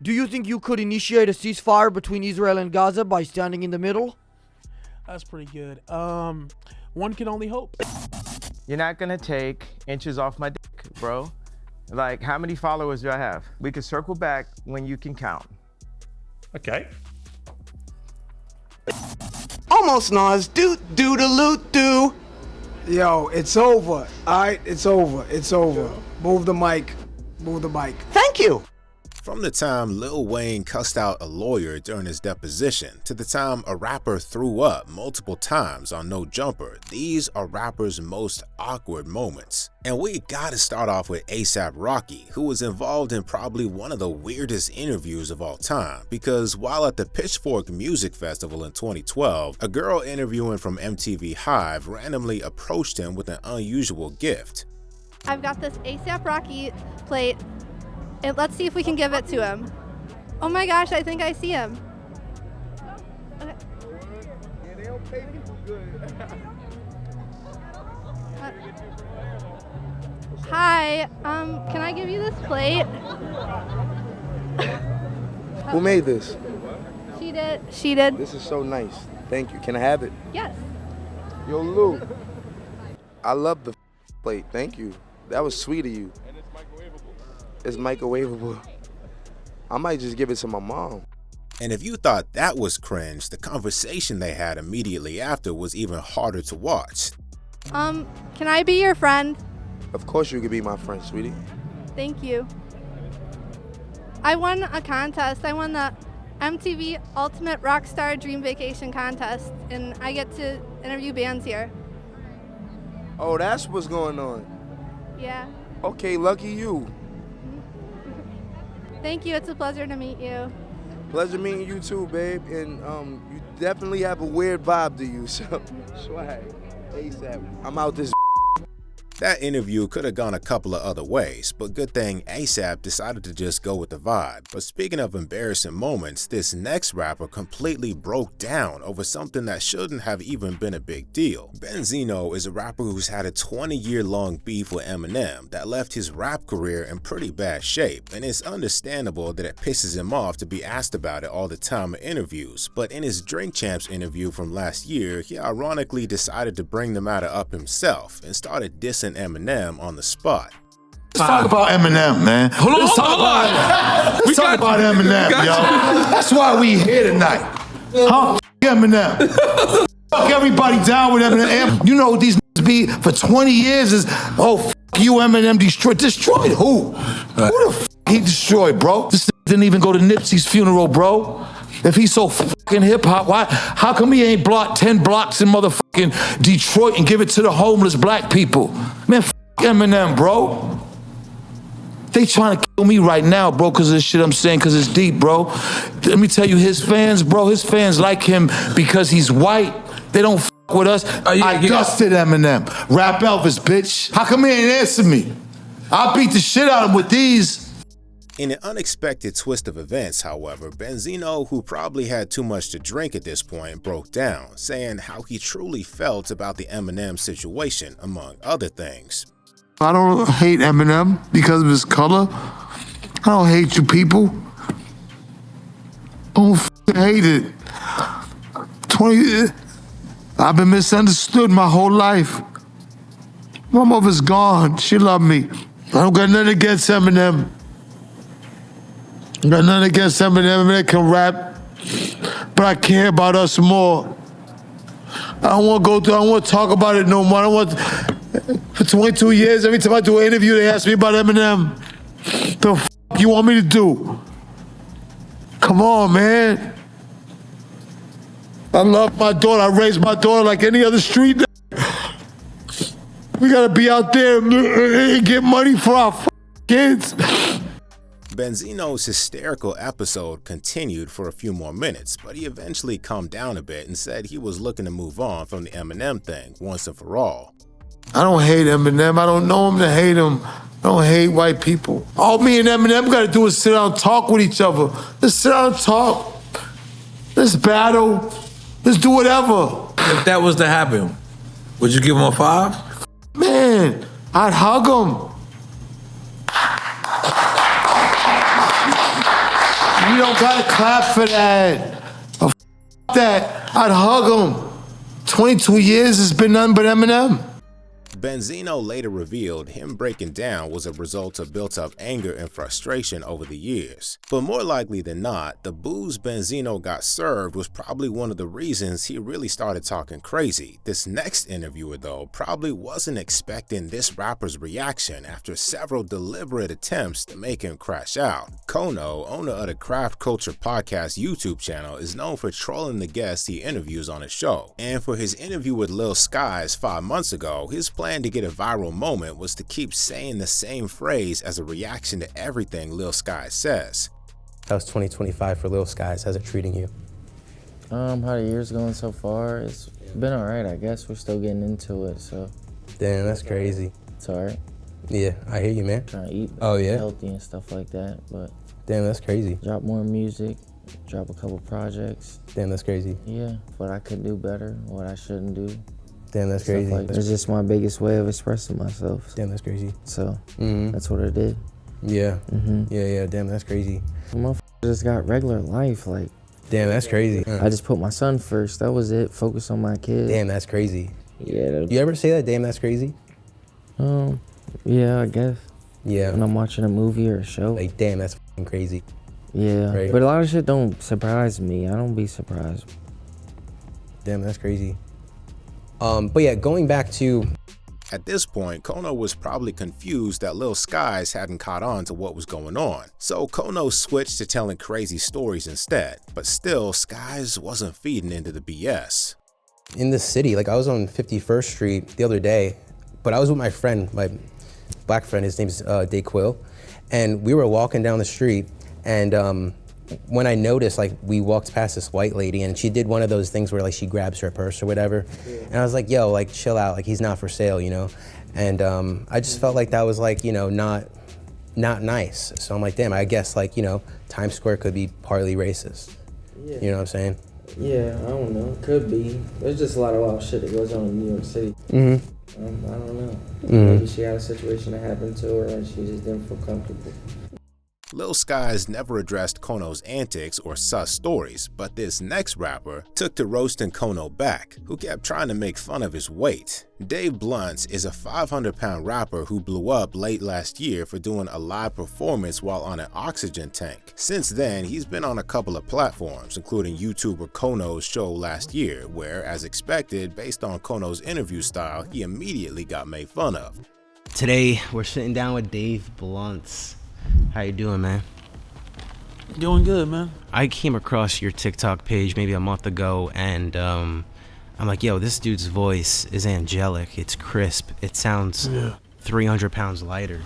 Do you think you could initiate a ceasefire between Israel and Gaza by standing in the middle? That's pretty good. One can only hope. You're not gonna take inches off my dick, bro. Like, how many followers do I have? We could circle back when you can count. Okay. Almost Nas, do. Yo, it's over. All right, it's over. It's over. Move the mic. Move the mic. Thank you. From the time Lil Wayne cussed out a lawyer during his deposition to the time a rapper threw up multiple times on No Jumper, these are rappers' most awkward moments. And we gotta start off with A$AP Rocky, who was involved in probably one of the weirdest interviews of all time, because while at the Pitchfork Music Festival in 2012, a girl interviewing from MTV Hive randomly approached him with an unusual gift. I've got this A$AP Rocky plate. And let's see if we can give it to him. Oh my gosh, I think I see him. Okay. Hi, can I give you this plate? Who made this? She did. This is so nice. Thank you. Can I have it? Yes. Yo, Lou. I love the plate. Thank you. That was sweet of you. It's microwavable. I might just give it to my mom. And if you thought that was cringe, the conversation they had immediately after was even harder to watch. Can I be your friend? Of course you could be my friend, sweetie. Thank you. I won a contest. I won the MTV Ultimate Rockstar Dream Vacation contest, and I get to interview bands here. Oh, that's what's going on. Yeah. Okay, lucky you. Thank you. It's a pleasure to meet you. Pleasure meeting you too, babe. And you definitely have a weird vibe to you, so swag. A$AP. I'm out this. That interview could have gone a couple of other ways, but good thing A$AP decided to just go with the vibe. But speaking of embarrassing moments, this next rapper completely broke down over something that shouldn't have even been a big deal. Benzino is a rapper who's had a 20-year-long beef with Eminem that left his rap career in pretty bad shape, and it's understandable that it pisses him off to be asked about it all the time in interviews. But in his Drink Champs interview from last year, he ironically decided to bring the matter up himself and started dissing Eminem on the spot. Let's talk about Eminem, man. Let's talk about Eminem, yo. That's why we here tonight. Huh? Eminem. Fuck everybody down with Eminem. You know what these niggas be for 20 years is, oh, fuck you, Eminem destroyed. Destroyed who? Who the fuck he destroyed, bro? This didn't even go to Nipsey's funeral, bro. If he's so fucking hip-hop, why? How come he ain't blocked 10 blocks in motherfucking Detroit and give it to the homeless black people? Man, fuck Eminem, bro. They trying to kill me right now, bro, because of this shit I'm saying, because it's deep, bro. Let me tell you, his fans, bro, his fans like him because he's white. They don't fuck with us. I dusted Eminem. Rap Elvis, bitch. How come he ain't answer me? I'll beat the shit out of him with these. In an unexpected twist of events, however, Benzino, who probably had too much to drink at this point, broke down, saying how he truly felt about the Eminem situation, among other things. I don't hate Eminem because of his color. I don't hate you people. I don't hate it. I've been misunderstood my whole life. My mother's gone. She loved me. I don't got nothing against Eminem. Got nothing against Eminem. Eminem can rap, but I care about us more. I don't want to go through. I don't want to talk about it no more. I don't want. For 22 years, every time I do an interview, they ask me about Eminem. The fuck you want me to do? Come on, man. I love my daughter. I raised my daughter like any other street nigga. We gotta be out there and get money for our kids. Benzino's hysterical episode continued for a few more minutes, but he eventually calmed down a bit and said he was looking to move on from the Eminem thing once and for all. I don't hate Eminem. I don't know him to hate him. I don't hate white people. All me and Eminem gotta do is sit down and talk with each other. Let's sit down and talk. Let's battle. Let's do whatever. If that was to happen, would you give him a 5? Man, I'd hug him. We don't gotta clap for that. Oh, that. I'd hug him. 22 years, it's been nothing but Eminem. Benzino later revealed him breaking down was a result of built-up anger and frustration over the years. But more likely than not, the booze Benzino got served was probably one of the reasons he really started talking crazy. This next interviewer, though, probably wasn't expecting this rapper's reaction after several deliberate attempts to make him crash out. Kono, owner of the Craft Culture Podcast YouTube channel, is known for trolling the guests he interviews on his show. And for his interview with Lil Skies 5 months ago, his plan to get a viral moment was to keep saying the same phrase as a reaction to everything Lil Skies says. How's 2025 for Lil Skies? How's it treating you? How the year's going so far? It's been alright, I guess. We're still getting into it, so. Damn, that's crazy. It's alright. Yeah, I hear you, man. Trying to eat healthy and stuff like that, but. Damn, that's crazy. Drop more music, drop a couple projects. Damn, that's crazy. Yeah, what I could do better, what I shouldn't do. Damn, that's crazy. Like it's just my biggest way of expressing myself. Damn, that's crazy. So, that's what I did. Yeah. Yeah, damn, that's crazy. Motherfucker just got regular life, like. Damn, that's crazy. I just put my son first, that was it. Focus on my kids. Damn, that's crazy. Yeah. You ever say that, damn, that's crazy? Yeah, I guess. Yeah. When I'm watching a movie or a show. Like, damn, that's fucking crazy. Yeah, right? But a lot of shit don't surprise me. I don't be surprised. Damn, that's crazy. But yeah, going back to... At this point, Kono was probably confused that Lil Skies hadn't caught on to what was going on. So Kono switched to telling crazy stories instead. But still, Skies wasn't feeding into the BS. In the city, like I was on 51st Street the other day, but I was with my friend, my black friend, his name's Dayquil, and we were walking down the street, and when I noticed, like, we walked past this white lady and she did one of those things where like she grabs her purse or whatever. And I was like, yo, like chill out, like he's not for sale, you know? And I just felt like that was like, you know, not nice. So I'm like, damn, I guess like, you know, Times Square could be partly racist. Yeah. You know what I'm saying? Yeah, I don't know, could be. There's just a lot of wild shit that goes on in New York City. I don't know. Maybe she had a situation that happened to her and she just didn't feel comfortable. Lil Skies never addressed Kono's antics or sus stories, but this next rapper took to roasting Kono back, who kept trying to make fun of his weight. Dave Blunts is a 500-pound rapper who blew up late last year for doing a live performance while on an oxygen tank. Since then, he's been on a couple of platforms, including YouTuber Kono's show last year, where, as expected, based on Kono's interview style, he immediately got made fun of. Today, we're sitting down with Dave Blunts. How you doing, man? Doing good, man. I came across your TikTok page maybe a month ago, and I'm like, yo, this dude's voice is angelic. It's crisp. It sounds 300 pounds lighter.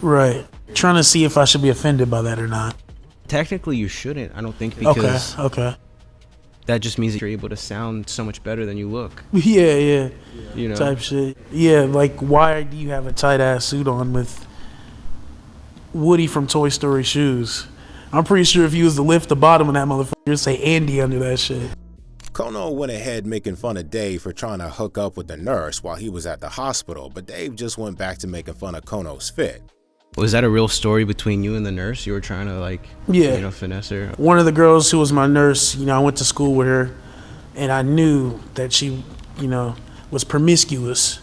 Right. Trying to see if I should be offended by that or not. Technically, you shouldn't, I don't think, because okay. that just means that you're able to sound so much better than you look. Yeah. You know? Type shit. Yeah, like, why do you have a tight-ass suit on with Woody from Toy Story shoes? I'm pretty sure if you was to lift the bottom of that motherfucker, it'd say Andy under that shit. Kono went ahead making fun of Dave for trying to hook up with the nurse while he was at the hospital, but Dave just went back to making fun of Kono's fit. Was that a real story between you and the nurse? You were trying to, like, you know, finesse her? One of the girls who was my nurse, you know, I went to school with her, and I knew that she, you know, was promiscuous.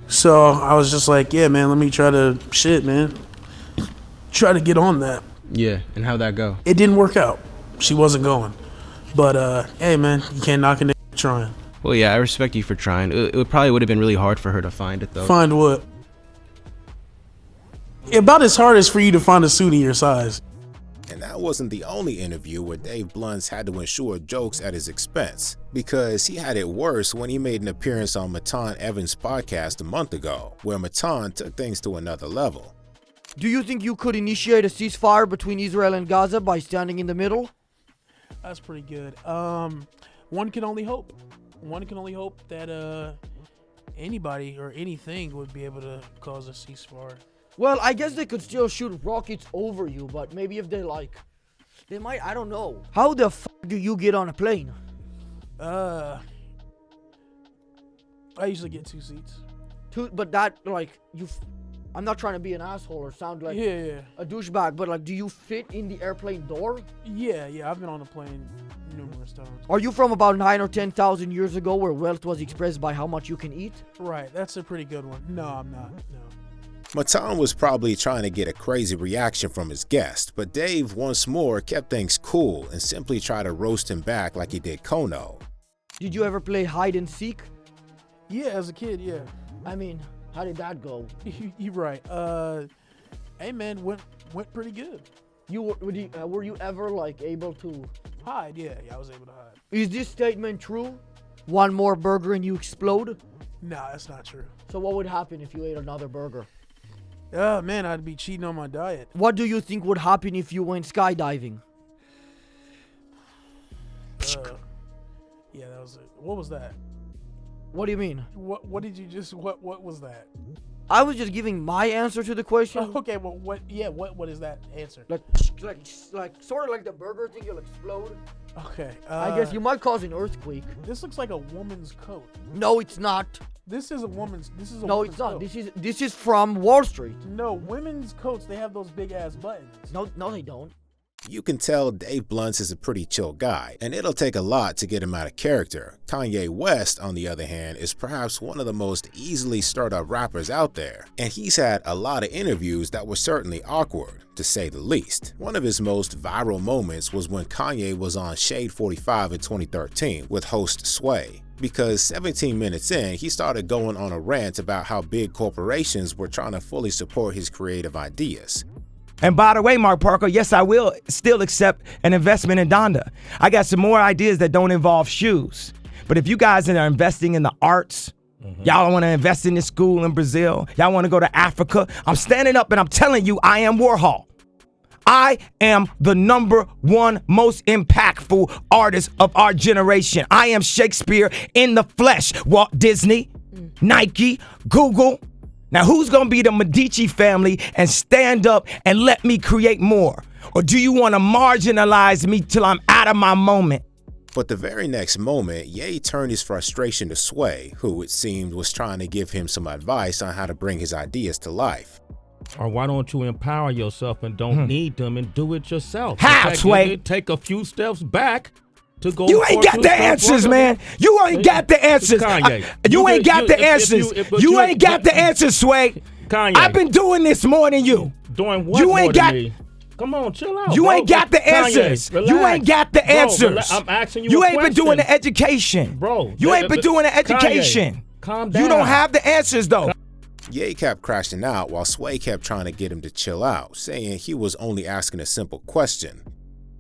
So I was just like, yeah, man, let me try to get on that. Yeah, and how'd that go? It didn't work out. She wasn't going. But, hey, man, you can't knock a nigga trying. Well, yeah, I respect you for trying. It probably would have been really hard for her to find it, though. Find what? About as hard as for you to find a suit in your size. And that wasn't the only interview where Dave Blunts had to ensure jokes at his expense, because he had it worse when he made an appearance on Matan Evans' podcast a month ago, where Matan took things to another level. Do you think you could initiate a ceasefire between Israel and Gaza by standing in the middle? That's pretty good. One can only hope. One can only hope that anybody or anything would be able to cause a ceasefire. Well, I guess they could still shoot rockets over you, but maybe if they might, I don't know. How the f*** do you get on a plane? I usually get 2 seats. But that, like, I'm not trying to be an asshole or sound like Yeah. a douchebag, but like, do you fit in the airplane door? Yeah, I've been on a plane numerous times. Are you from about 9 or 10,000 years ago where wealth was expressed by how much you can eat? Right, that's a pretty good one. No, I'm not. No. Matan was probably trying to get a crazy reaction from his guest, but Dave once more kept things cool and simply tried to roast him back like he did Kono. Did you ever play hide and seek? Yeah, as a kid, yeah. I mean, how did that go? You're right. Hey man, went pretty good. Were you ever like able to hide? Yeah, I was able to hide. Is this statement true? One more burger and you explode? Nah, that's not true. So what would happen if you ate another burger? Oh man, I'd be cheating on my diet. What do you think would happen if you went skydiving? Yeah, that was it. What was that? What do you mean? What did you just what was that? I was just giving my answer to the question. Oh, okay, well what is that answer? Like sort of like the burger thing, you'll explode. Okay. I guess you might cause an earthquake. This looks like a woman's coat. No, it's not. This is a woman's No, it's not. Coat. This is from Wall Street. No, women's coats, they have those big ass buttons. No, they don't. You can tell Dave Blunts is a pretty chill guy, and it'll take a lot to get him out of character. Kanye West, on the other hand, is perhaps one of the most easily stirred up rappers out there, and he's had a lot of interviews that were certainly awkward, to say the least. One of his most viral moments was when Kanye was on Shade 45 in 2013 with host Sway, because 17 minutes in, he started going on a rant about how big corporations were trying to fully support his creative ideas. And by the way, Mark Parker, yes, I will still accept an investment in Donda. I got some more ideas that don't involve shoes. But if you guys are investing in the arts, y'all want to invest in this school in Brazil, y'all want to go to Africa, I'm standing up and I'm telling you, I am Warhol. I am the #1 most impactful artist of our generation. I am Shakespeare in the flesh. Walt Disney, Nike, Google. Now, who's going to be the Medici family and stand up and let me create more? Or do you want to marginalize me till I'm out of my moment? But the very next moment, Ye turned his frustration to Sway, who it seemed was trying to give him some advice on how to bring his ideas to life. Or why don't you empower yourself and don't need them and do it yourself? How, Sway? Take a few steps back. To go you ain't got the answers, man. You ain't got the answers. You ain't got the answers. You ain't got the answers, Sway. Kanye. I've been doing this more than you. Doing what you more ain't than got, me? Come on, chill out. You bro. ain't got the answers. Kanye, you ain't got the answers. I'm asking you. You a ain't question. been doing the education, bro. You ain't been doing the education. Kanye, calm down. You don't have the answers though. Ye kept crashing out while Sway kept trying to get him to chill out, saying he was only asking a simple question.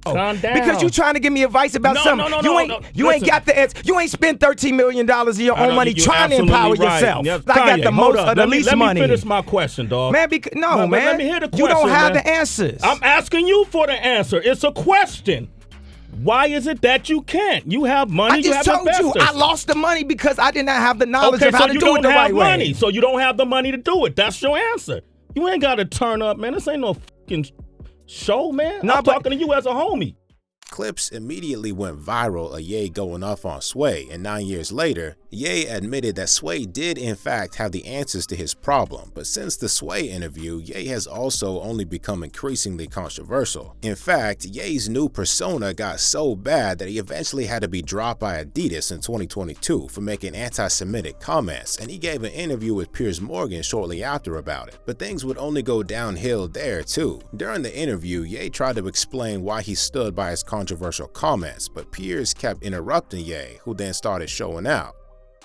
Calm down. Because you trying to give me advice about something. You ain't got the answer. You ain't spent $13 million of your own money trying to empower yourself. Yep. I got the most of the least money. Let me finish my question, dog. Man, man. Let me hear the question. You don't have man. the answers. I'm asking you for the answer. It's a question. Why is it that you can't? You have money. I just told you I lost the money because I did not have the knowledge of how to do it the right way. So you don't have the money to do it. That's your answer. You ain't got to turn up, man. This ain't no fucking show, man. I'm talking to you as a homie. Clips immediately went viral of Ye going off on Sway, and 9 years later, Ye admitted that Sway did in fact have the answers to his problem, but since the Sway interview, Ye has also only become increasingly controversial. In fact, Ye's new persona got so bad that he eventually had to be dropped by Adidas in 2022 for making anti-Semitic comments, and he gave an interview with Piers Morgan shortly after about it. But things would only go downhill there too. During the interview, Ye tried to explain why he stood by his controversial comments, but Piers kept interrupting Ye, who then started showing out.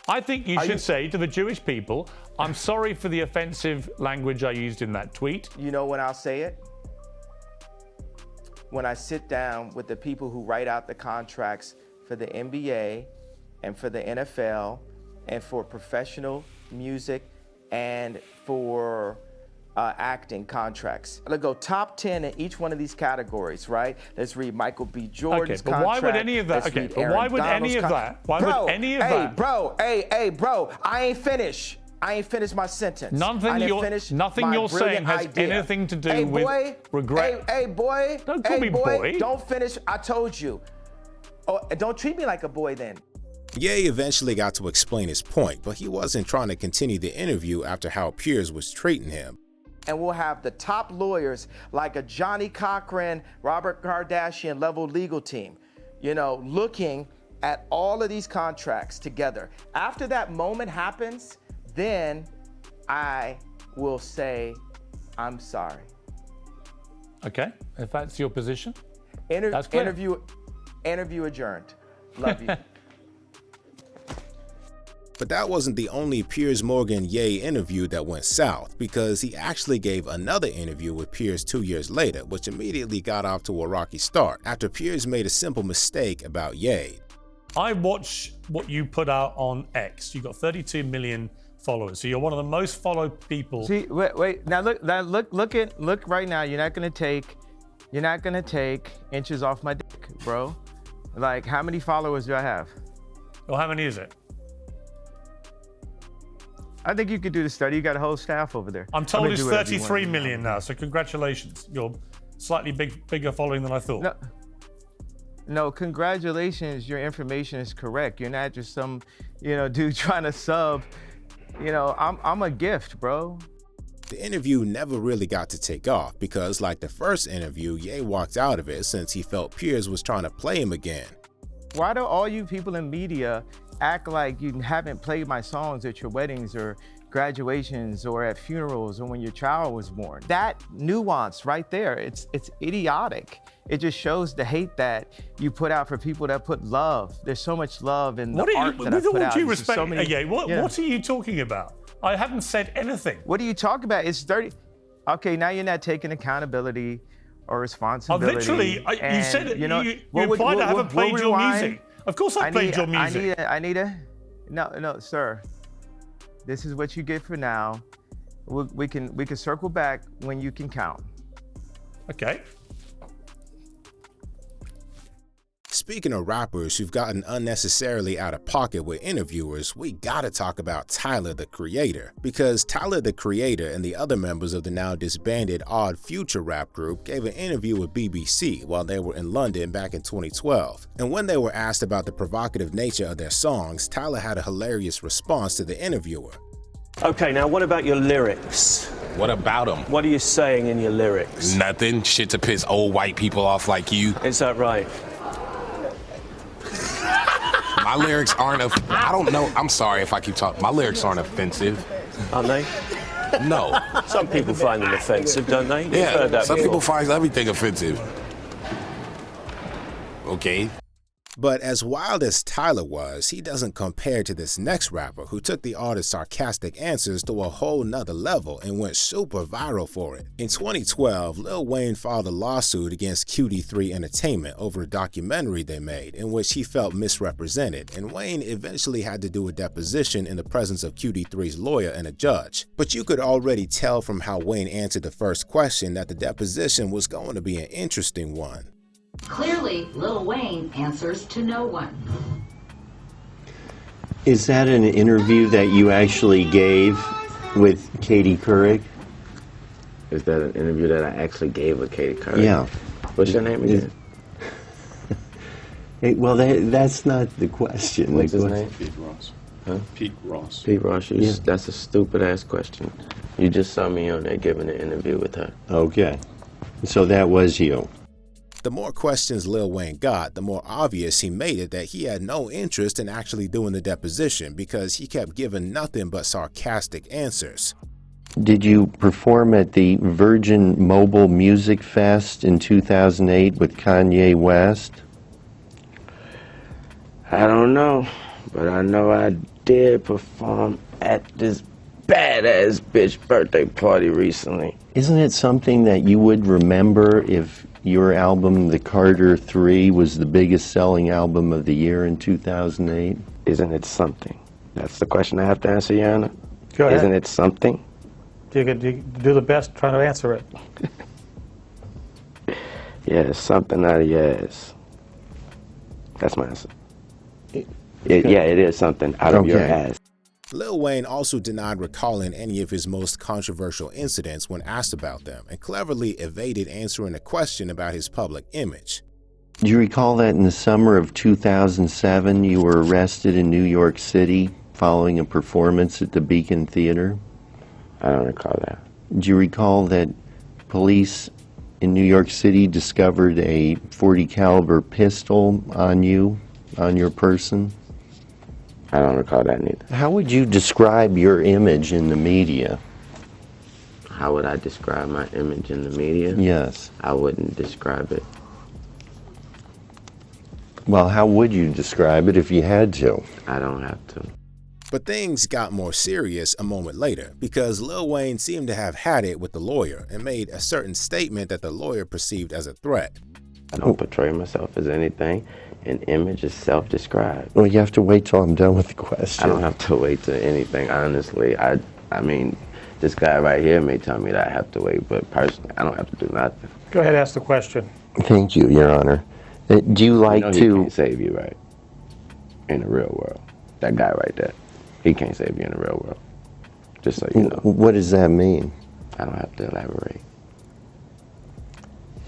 I think you should say to the Jewish people, I'm sorry for the offensive language I used in that tweet. You know when I'll say it? When I sit down with the people who write out the contracts for the NBA and for the NFL and for professional music and for acting contracts. Let's go top 10 in each one of these categories, right? Let's read Michael B. Jordan's contract. Why would any of that? Hey, bro, I ain't finished. I ain't finished my sentence. Nothing you're saying has anything to do with regret. Hey, boy. Don't call me boy. Don't finish. I told you. Oh, don't treat me like a boy then. Ye eventually got to explain his point, but he wasn't trying to continue the interview after how Piers was treating him. and we'll have the top lawyers like a Johnny Cochran, Robert Kardashian level legal team, you know, looking at all of these contracts together. After that moment happens, then I will say, I'm sorry. Okay, if that's your position, that's clear. Interview adjourned. Love you. But that wasn't the only Piers Morgan Ye interview that went south, because he actually gave another interview with Piers 2 years later, which immediately got off to a rocky start after Piers made a simple mistake about Ye. I watch what you put out on X. You've got 32 million followers, so you're one of the most followed people. See, wait. Now look right now. You're not gonna take inches off my dick, bro. Like, how many followers do I have? Well, how many is it? I think you could do the study. You got a whole staff over there. I'm told it's 33 million now, so congratulations. You're slightly bigger following than I thought. No, congratulations. Your information is correct. You're not just some, dude trying to sub. I'm a gift, bro. The interview never really got to take off because, like the first interview, Ye walked out of it since he felt Piers was trying to play him again. Why do all you people in media act like you haven't played my songs at your weddings or graduations or at funerals or when your child was born? That nuance right there, it's idiotic. It just shows the hate that you put out for people that put love. There's so much love in the art that I put out. What are you talking about? I haven't said anything. What are you talking about? It's dirty. Okay, now you're not taking accountability or responsibility. Literally, you said it. You implied I haven't played your music. Of course I played your music. No, sir. This is what you get for now. We can circle back when you can count. Okay. Speaking of rappers who've gotten unnecessarily out of pocket with interviewers, we gotta talk about Tyler, the Creator. Because Tyler, the Creator, and the other members of the now disbanded Odd Future rap group gave an interview with BBC while they were in London back in 2012. And when they were asked about the provocative nature of their songs, Tyler had a hilarious response to the interviewer. Okay, now what about your lyrics? What about them? What are you saying in your lyrics? Nothing. Shit to piss old white people off like you. Is that right? My lyrics aren't, I don't know, I'm sorry if I keep talking. My lyrics aren't offensive. Aren't they? No. Some people find them offensive, don't they? You've Yeah, heard that some before. people find everything offensive. Okay. But as wild as Tyler was, he doesn't compare to this next rapper who took the artist's sarcastic answers to a whole nother level and went super viral for it. In 2012, Lil Wayne filed a lawsuit against QD3 Entertainment over a documentary they made in which he felt misrepresented, and Wayne eventually had to do a deposition in the presence of QD3's lawyer and a judge. But you could already tell from how Wayne answered the first question that the deposition was going to be an interesting one. Clearly, Lil Wayne answers to no one. Is that an interview that you actually gave with Katie Couric? Is that an interview that I actually gave with Katie Couric? Yeah. What's your name again? Hey, well, that's not the question. What's his name? Pete Ross. Huh? Pete Ross. Pete Ross, Yeah. That's a stupid ass question. You just saw me on there giving an interview with her. Okay. So that was you. The more questions Lil Wayne got, the more obvious he made it that he had no interest in actually doing the deposition because he kept giving nothing but sarcastic answers. Did you perform at the Virgin Mobile Music Fest in 2008 with Kanye West? I don't know, but I know I did perform at this badass bitch birthday party recently. Isn't it something that you would remember if your album, The Carter 3, was the biggest selling album of the year in 2008? Isn't it something? That's the question I have to answer, Yana. Go ahead. Isn't it something? You could do the best trying to answer it. Yeah, it's something out of your ass. That's my answer. Yeah, it is something out of your ass. Lil Wayne also denied recalling any of his most controversial incidents when asked about them, and cleverly evaded answering a question about his public image. Do you recall that in the summer of 2007 you were arrested in New York City following a performance at the Beacon Theater? I don't recall that. Do you recall that police in New York City discovered a .40 caliber pistol on you, on your person? I don't recall that neither. How would you describe your image in the media? How would I describe my image in the media? Yes. I wouldn't describe it. Well, how would you describe it if you had to? I don't have to. But things got more serious a moment later because Lil Wayne seemed to have had it with the lawyer and made a certain statement that the lawyer perceived as a threat. I don't portray myself as anything. An image is self-described. Well, you have to wait till I'm done with the question. I don't have to wait to anything, honestly. I mean, this guy right here may tell me that I have to wait, but personally, I don't have to do nothing. Go ahead, ask the question. Thank you, Your Honor. Do you like He can't save you, right? In the real world. That guy right there. He can't save you in the real world. Just so you know. What does that mean? I don't have to elaborate.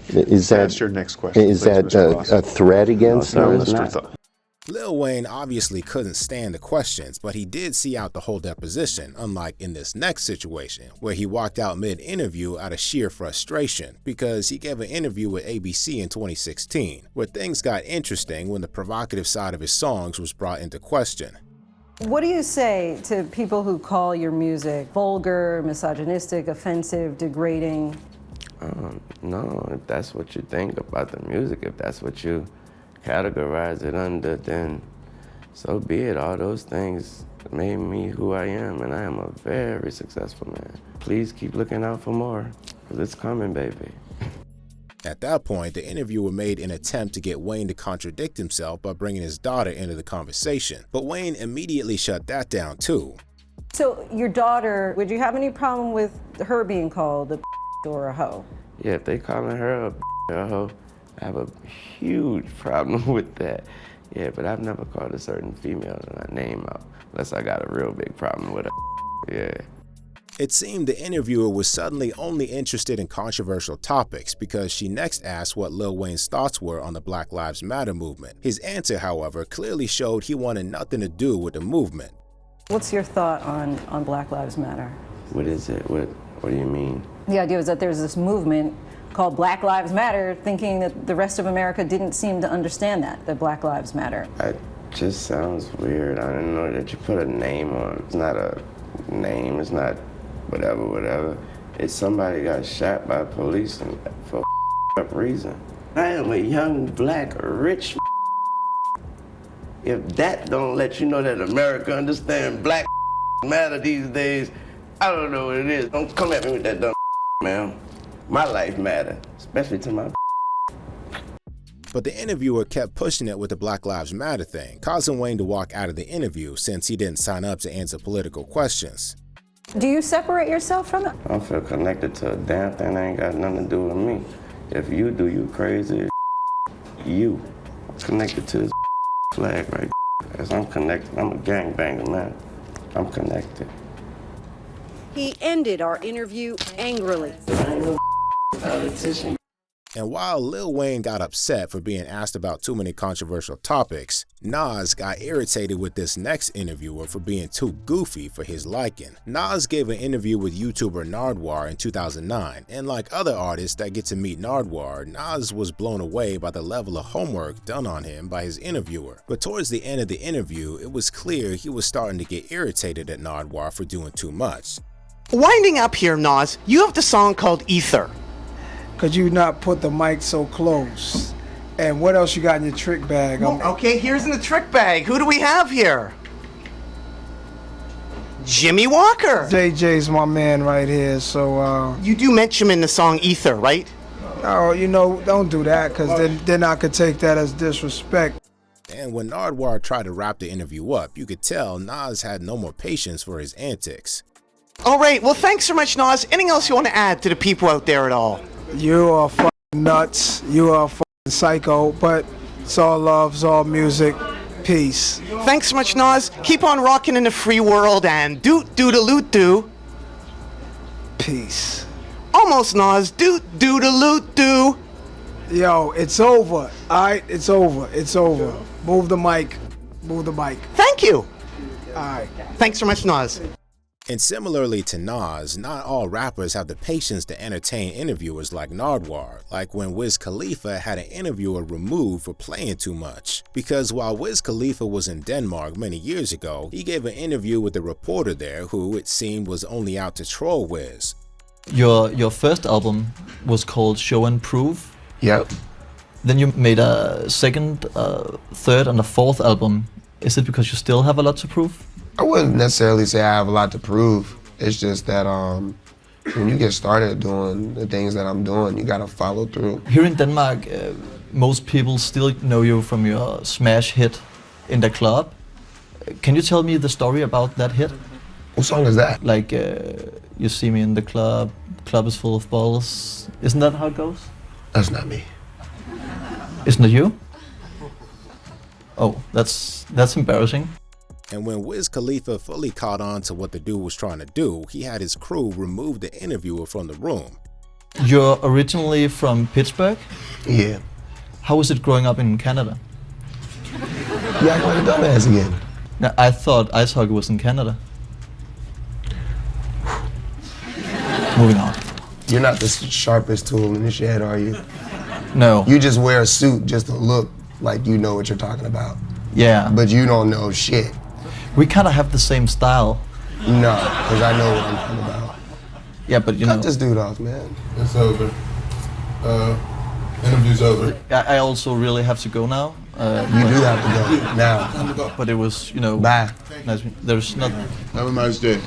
Is that your next question? Is that a threat against us? Lil Wayne obviously couldn't stand the questions, but he did see out the whole deposition, unlike in this next situation, where he walked out mid-interview out of sheer frustration because he gave an interview with ABC in 2016, where things got interesting when the provocative side of his songs was brought into question. What do you say to people who call your music vulgar, misogynistic, offensive, degrading? No, if that's what you think about the music, if that's what you categorize it under, then so be it. All those things made me who I am, and I am a very successful man. Please keep looking out for more, because it's coming, baby. At that point, the interviewer made an attempt to get Wayne to contradict himself by bringing his daughter into the conversation, but Wayne immediately shut that down too. So your daughter, would you have any problem with her being called a or a hoe? Yeah, if they calling her a hoe, I have a huge problem with that. Yeah, but I've never called a certain female name out, unless I got a real big problem with her. Yeah. It seemed the interviewer was suddenly only interested in controversial topics because she next asked what Lil Wayne's thoughts were on the Black Lives Matter movement. His answer, however, clearly showed he wanted nothing to do with the movement. What's your thought on Black Lives Matter? What is it? What do you mean? The idea was that there's this movement called Black Lives Matter, thinking that the rest of America didn't seem to understand that Black Lives Matter. It just sounds weird. I didn't know that you put a name on. It's not a name, it's not whatever. It's somebody got shot by police for a reason. I am a young, black, rich. If that don't let you know that America understands Black matter these days, I don't know what it is. Don't come at me with that dumb man. My life matter, especially to my. But the interviewer kept pushing it with the Black Lives Matter thing, causing Wayne to walk out of the interview since he didn't sign up to answer political questions. Do you separate yourself from it? I don't feel connected to a damn thing that ain't got nothing to do with me. If you do, you crazy. You connected to this flag right. As I'm connected, I'm a gangbanger, man. I'm connected. He ended our interview angrily. And while Lil Wayne got upset for being asked about too many controversial topics, Nas got irritated with this next interviewer for being too goofy for his liking. Nas gave an interview with YouTuber Nardwuar in 2009, and like other artists that get to meet Nardwuar, Nas was blown away by the level of homework done on him by his interviewer. But towards the end of the interview, it was clear he was starting to get irritated at Nardwuar for doing too much. Winding up here, Nas, you have the song called Ether. Could you not put the mic so close? And what else you got in your trick bag? Okay, here's in the trick bag. Who do we have here? Jimmy Walker. JJ's my man right here, so You do mention him in the song Ether, right? Oh, you know, don't do that, because then I could take that as disrespect. And when Nardwuar tried to wrap the interview up, you could tell Nas had no more patience for his antics. All right, well, thanks so much, Nas. Anything else you want to add to the people out there at all? You are fucking nuts. You are fucking psycho, but it's all love, it's all music. Peace. Thanks so much, Nas. Keep on rocking in the free world and doot-doot-a-loot-doo. Peace. Almost, Nas. Doot-doot-a-loot-doo. Yo, it's over. All right, it's over. It's over. Move the mic. Move the mic. Thank you. All right. Thanks so much, Nas. And similarly to Nas, not all rappers have the patience to entertain interviewers like Nardwuar, like when Wiz Khalifa had an interviewer removed for playing too much. Because while Wiz Khalifa was in Denmark many years ago, he gave an interview with a reporter there who, it seemed, was only out to troll Wiz. Your first album was called Show and Prove. Yep. Then you made a second, third, and a fourth album. Is it because you still have a lot to prove? I wouldn't necessarily say I have a lot to prove. It's just that when you get started doing the things that I'm doing, you gotta follow through. Here in Denmark, most people still know you from your smash hit In the Club. Can you tell me the story about that hit? What song is that? Like, you see me in the club, club is full of balls. Isn't that how it goes? That's not me. Isn't it you? Oh, that's embarrassing. And when Wiz Khalifa fully caught on to what the dude was trying to do, he had his crew remove the interviewer from the room. You're originally from Pittsburgh? Yeah. How was it growing up in Canada? You act like a dumbass again. Now, I thought ice hockey was in Canada. Moving on. You're not the sharpest tool in the shed, are you? No. You just wear a suit just to look like you know what you're talking about. Yeah. But you don't know shit. We kind of have the same style. No, because I know what I'm talking about. Yeah, but you know. Cut this dude off, man. It's over. Interview's over. I also really have to go now. You do have to go now. Time to go. But it was, you know. Bye. Nice. There's not. Have a nice day.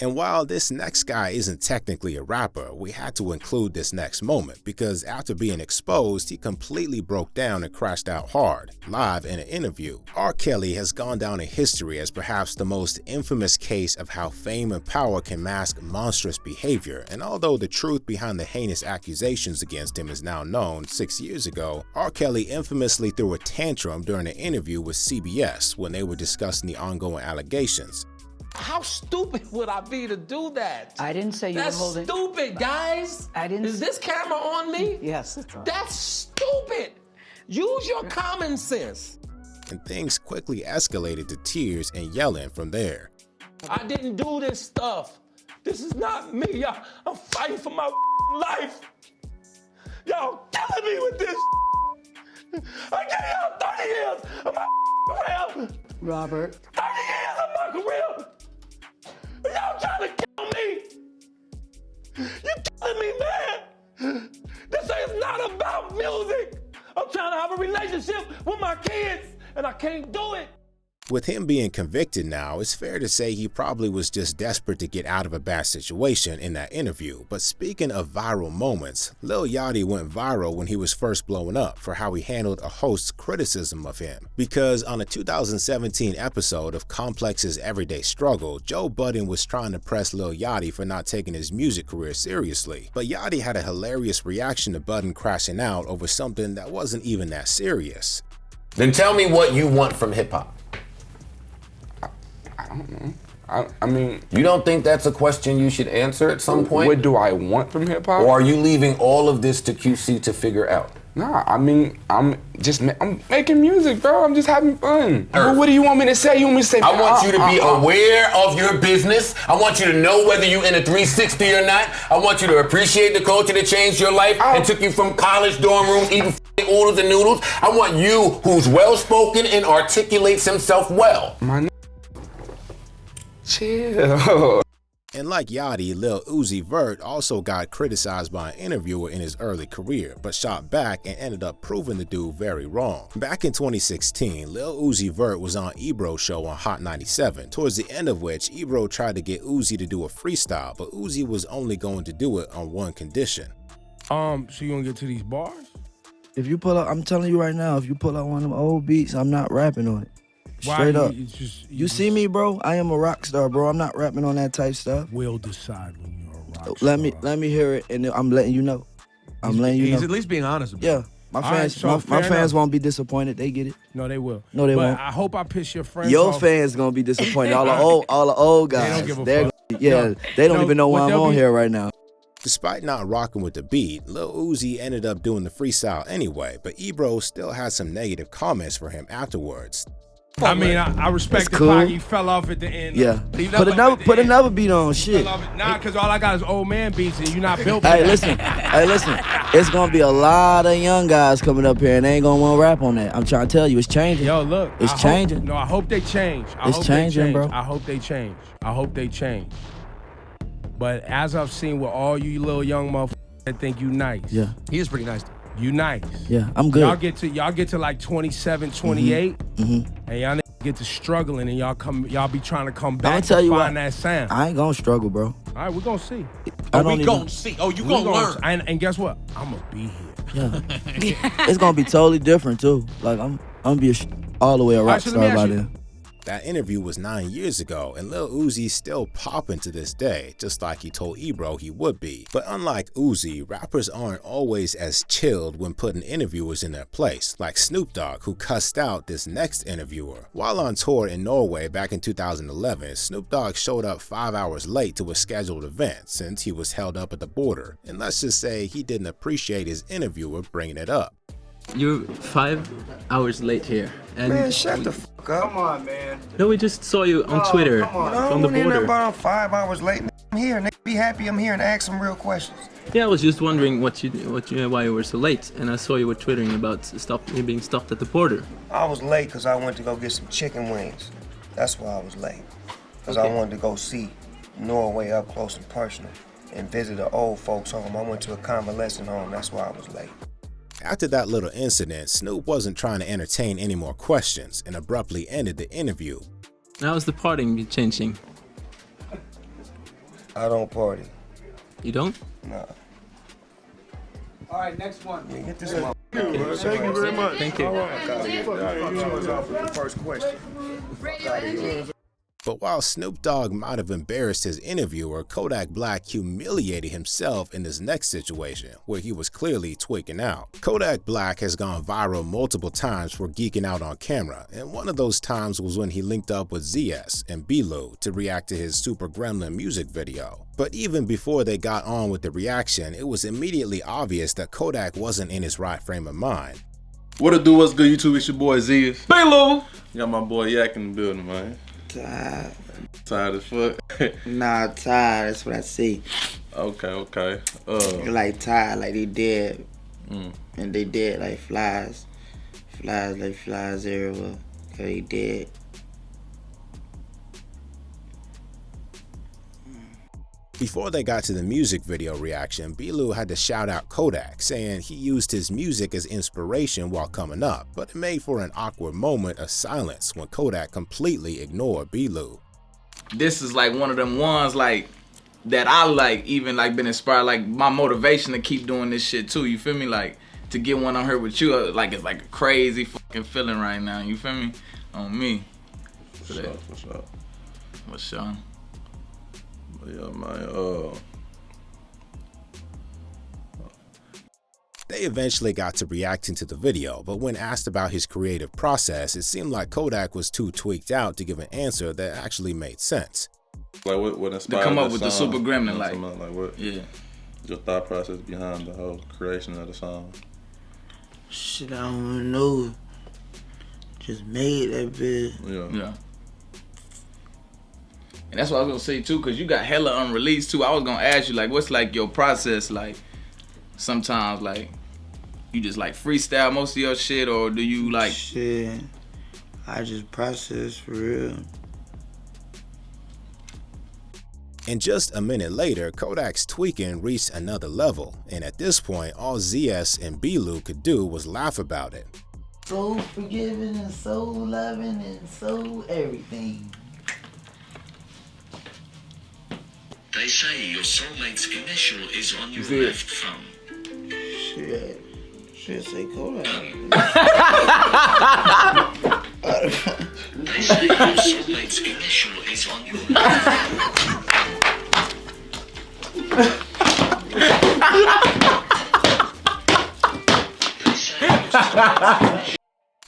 And while this next guy isn't technically a rapper, we had to include this next moment because after being exposed, he completely broke down and crashed out hard, live in an interview. R. Kelly has gone down in history as perhaps the most infamous case of how fame and power can mask monstrous behavior, and although the truth behind the heinous accusations against him is now known, 6 years ago, R. Kelly infamously threw a tantrum during an interview with CBS when they were discussing the ongoing allegations. How stupid would I be to do that? I didn't say you were holding. That's stupid, guys. I didn't. Is this camera on me? Yes. That's stupid. Use your common sense. And things quickly escalated to tears and yelling from there. I didn't do this stuff. This is not me. I'm fighting for my life. Y'all killing me with this. I gave y'all 30 years of my career. Robert. 30 years of my career. Y'all trying to kill me. You killing me, man. This is not about music. I'm trying to have a relationship with my kids, and I can't do it. With him being convicted now, it's fair to say he probably was just desperate to get out of a bad situation in that interview. But speaking of viral moments, Lil Yachty went viral when he was first blowing up for how he handled a host's criticism of him. Because on a 2017 episode of Complex's Everyday Struggle, Joe Budden was trying to press Lil Yachty for not taking his music career seriously. But Yachty had a hilarious reaction to Budden crashing out over something that wasn't even that serious. Then tell me what you want from hip-hop. I don't know. I mean... You don't think that's a question you should answer at some point? What do I want from hip-hop? Or are you leaving all of this to QC to figure out? Nah, I mean, I'm making music, bro. I'm just having fun. But what do you want me to say? You want me to say... I want you to be aware of your business. I want you to know whether you're in a 360 or not. I want you to appreciate the culture that changed your life and took you from college dorm rooms eating oodles and noodles. I want you who's well-spoken and articulates himself well. Chill. And like Yachty, Lil Uzi Vert also got criticized by an interviewer in his early career, but shot back and ended up proving the dude very wrong. Back in 2016, Lil Uzi Vert was on Ebro's show on Hot 97, towards the end of which Ebro tried to get Uzi to do a freestyle, but Uzi was only going to do it on one condition. So you gonna get to these bars? If you pull up, I'm telling you right now, if you pull out one of them old beats, I'm not rapping on it. Straight up. You see me, bro? I am a rock star, bro. I'm not rapping on that type stuff. We'll decide when you're a rock star. Let me hear it, and I'm letting you know. He's at least being honest about it. Yeah. My fans won't be disappointed. They get it. No, they will. No, they but won't. I hope I piss your friends Your off. fans gonna be disappointed. all the old guys. They don't give a They're fuck. they don't even know why I'm on here right now. Despite not rocking with the beat, Lil Uzi ended up doing the freestyle anyway, but Ebro still had some negative comments for him afterwards. I mean, I respect It's the cool. fact you fell off at the end. Yeah. You Put another beat on. Shit. Nah, because all I got is old man beats and you're not built for Hey, that. listen. It's gonna be a lot of young guys coming up here and they ain't gonna want to rap on that. I'm trying to tell you, it's changing. Yo, look. It's changing. I hope they change. It's changing, bro. I hope they change. I hope they change. But as I've seen with all you little young motherfuckers that think you nice. Yeah. He is pretty nice. You nice. Yeah, I'm good. Y'all get to like 27, 28, and y'all niggas get to struggling, and y'all be trying to come back I'll tell and you find what, that sound. I ain't gonna struggle, bro. All right, we're gonna see. We gonna see. Oh, you gonna learn. And guess what? I'm gonna be here. Yeah. It's gonna be totally different too. Like I'm gonna be all the way a rock Actually, let me star ask by you- then. That interview was 9 years ago, and Lil Uzi's still popping to this day, just like he told Ebro he would be. But unlike Uzi, rappers aren't always as chilled when putting interviewers in their place, like Snoop Dogg, who cussed out this next interviewer. While on tour in Norway back in 2011, Snoop Dogg showed up 5 hours late to a scheduled event since he was held up at the border, and let's just say he didn't appreciate his interviewer bringing it up. You're 5 hours late here. And Man, shut the fuck up. Come on, man. No, we just saw you on Twitter from the border. I'm 5 hours late. I'm here. Nigga, be happy I'm here and ask some real questions. Yeah, I was just wondering why you were so late, and I saw you were twittering about you being stopped at the border. I was late because I went to go get some chicken wings. That's why I was late. Because I wanted to go see Norway up close and personal and visit an old folks home. I went to a convalescent home. That's why I was late. After that little incident, Snoop wasn't trying to entertain any more questions and abruptly ended the interview. Now is the partying changing? I don't party. You don't? Nah. All right, next one. Yeah, get this one. Thank you very much. Thank you. All right. First question. But while Snoop Dogg might have embarrassed his interviewer, Kodak Black humiliated himself in this next situation, where he was clearly tweaking out. Kodak Black has gone viral multiple times for geeking out on camera, and one of those times was when he linked up with ZS and B-Lou to react to his Super Gremlin music video. But even before they got on with the reaction, it was immediately obvious that Kodak wasn't in his right frame of mind. What it do, what's good, YouTube? It's your boy ZS. B-Lou! Got my boy Yak in the building, man. Tired. Tired as fuck? Nah, tired. That's what I see. Okay. Like tired, like they dead. Mm. And they dead like flies. Flies everywhere. Cause they dead. Before they got to the music video reaction, B-Lou had to shout out Kodak, saying he used his music as inspiration while coming up, but it made for an awkward moment of silence when Kodak completely ignored B-Lou. This is like one of them ones like that I like, even like been inspired, like my motivation to keep doing this shit too, you feel me? Like to get one on here with you, like it's like a crazy fucking feeling right now, you feel me? On me. What's up? Yeah, man, They eventually got to reacting to the video, but when asked about his creative process, it seemed like Kodak was too tweaked out to give an answer that actually made sense. Like what inspired to come up the with the song? Super Gremlin, You know like what yeah. Your thought process behind the whole creation of the song? Shit, I don't know. Just made that bitch. Yeah. And that's what I was gonna say too, cause you got hella unreleased too. I was gonna ask you like, what's like your process like? Sometimes like, you just like freestyle most of your shit, or do you like? Shit, I just process for real. And just a minute later, Kodak's tweaking reached another level, and at this point, all ZS and B-Lou could do was laugh about it. So forgiving and so loving and so everything. They say your soulmate's initial is on your left thumb. Shit. Shit say Kodak. They say your soulmate's initial is on your left thumb.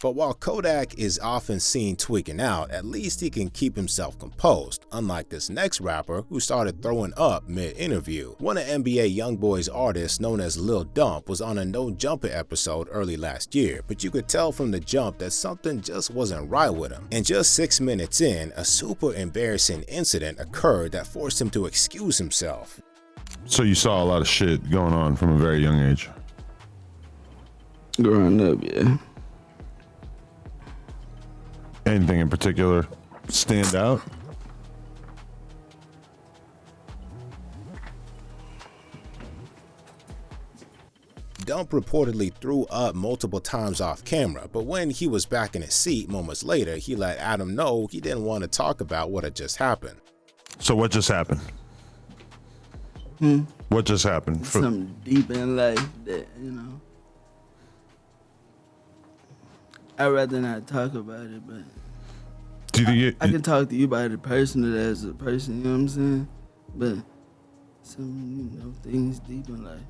But while Kodak is often seen tweaking out, at least he can keep himself composed, unlike this next rapper who started throwing up mid-interview. One of NBA YoungBoy's artists known as Lil Dump was on a No Jumper episode early last year, but you could tell from the jump that something just wasn't right with him. And just 6 minutes in, a super embarrassing incident occurred that forced him to excuse himself. So you saw a lot of shit going on from a very young age? Growing up, yeah. Anything in particular stand out? Dump reportedly threw up multiple times off camera, but when he was back in his seat moments later, he let Adam know he didn't want to talk about what had just happened. So what just happened? What just happened? Something deep in life that, you know, I'd rather not talk about it, but do you think I can talk to you about it personally as a person, you know what I'm saying? But some, you know, things deep in life.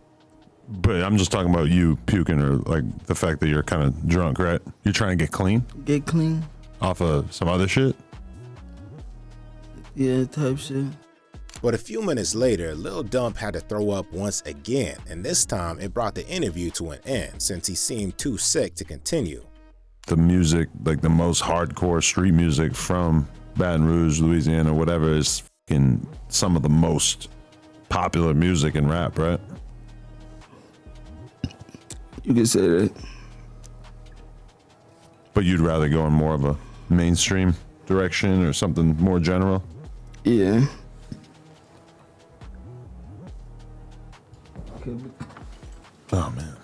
But I'm just talking about you puking, or like the fact that you're kind of drunk, right? You're trying to get clean? Get clean? Off of some other shit? Yeah, type shit. But a few minutes later, Lil Dump had to throw up once again, and this time it brought the interview to an end since he seemed too sick to continue. The music, like the most hardcore street music from Baton Rouge, Louisiana, whatever, is fucking some of the most popular music in rap, right? You can say that. But you'd rather go in more of a mainstream direction or something more general? Yeah. Oh, man.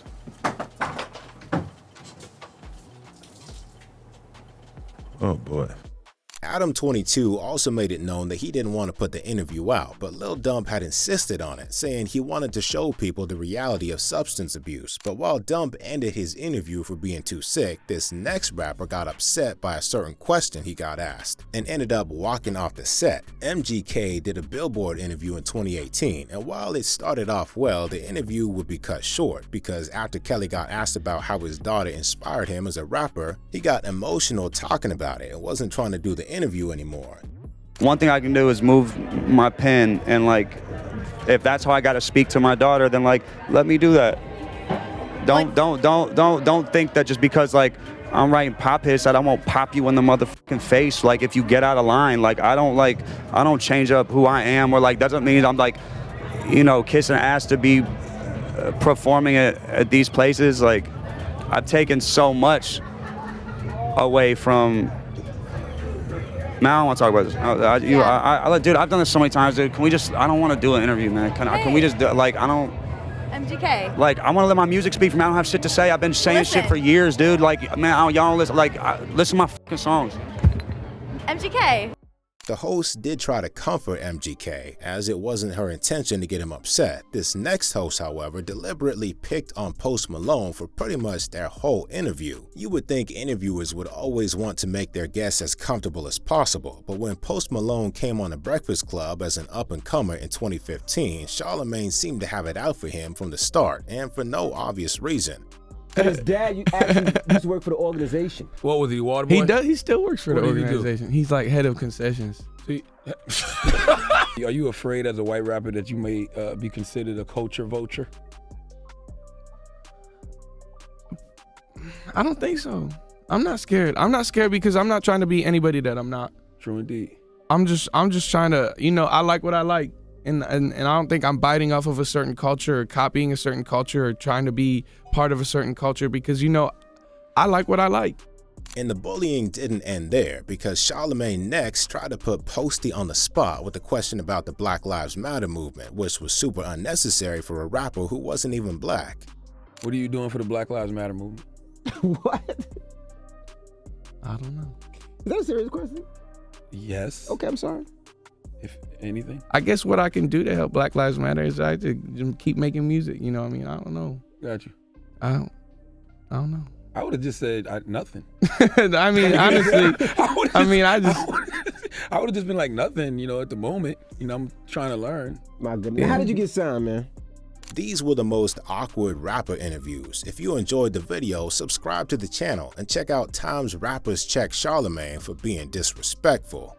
Oh, boy. Adam 22 also made it known that he didn't want to put the interview out, but Lil Dump had insisted on it, saying he wanted to show people the reality of substance abuse. But while Dump ended his interview for being too sick, this next rapper got upset by a certain question he got asked and ended up walking off the set. MGK did a Billboard interview in 2018, and while it started off well, the interview would be cut short because after Kelly got asked about how his daughter inspired him as a rapper, he got emotional talking about it and wasn't trying to do the interview anymore. One thing I can do is move my pen, and like, if that's how I gotta speak to my daughter, then like, let me do that. Don't think that just because like I'm writing pop hits that I won't pop you in the motherfucking face. Like if you get out of line, like I don't change up who I am, or like doesn't mean I'm like, you know, kissing ass to be performing at these places. Like I've taken so much away from. Man, I don't want to talk about this. Dude, I've done this so many times, dude. Can we just? I don't want to do an interview, man. Can we just do? Like, I don't. MGK. Like, I want to let my music speak for me. I don't have shit to say. I've been saying shit for years, dude. Like, man, y'all don't listen. Like, listen to my fucking songs. MGK. The host did try to comfort MGK, as it wasn't her intention to get him upset. This next host, however, deliberately picked on Post Malone for pretty much their whole interview. You would think interviewers would always want to make their guests as comfortable as possible, but when Post Malone came on The Breakfast Club as an up-and-comer in 2015, Charlamagne seemed to have it out for him from the start, and for no obvious reason. And his dad actually used to work for the organization. What was he, water boy? He does. He still works for the What did he do? organization. He's like head of concessions. See, are you afraid as a white rapper that you may be considered a culture vulture? I don't think so. I'm not scared. I'm not scared because I'm not trying to be anybody that I'm not. True indeed. I'm just trying to, you know, I like what I like. And I don't think I'm biting off of a certain culture or copying a certain culture or trying to be part of a certain culture because, you know, I like what I like. And the bullying didn't end there because Charlamagne next tried to put Posty on the spot with a question about the Black Lives Matter movement, which was super unnecessary for a rapper who wasn't even black. What are you doing for the Black Lives Matter movement? What? I don't know. Is that a serious question? Yes. Okay, I'm sorry. If anything. I guess what I can do to help Black Lives Matter is I to keep making music. You know what I mean? I don't know. Got you. I don't know. I would have just said nothing. I mean, honestly, I would have just been like nothing, you know, at the moment. You know, I'm trying to learn. My goodness. How did you get signed, man? These were the most awkward rapper interviews. If you enjoyed the video, subscribe to the channel and check out Times Rappers Check Charlamagne for being disrespectful.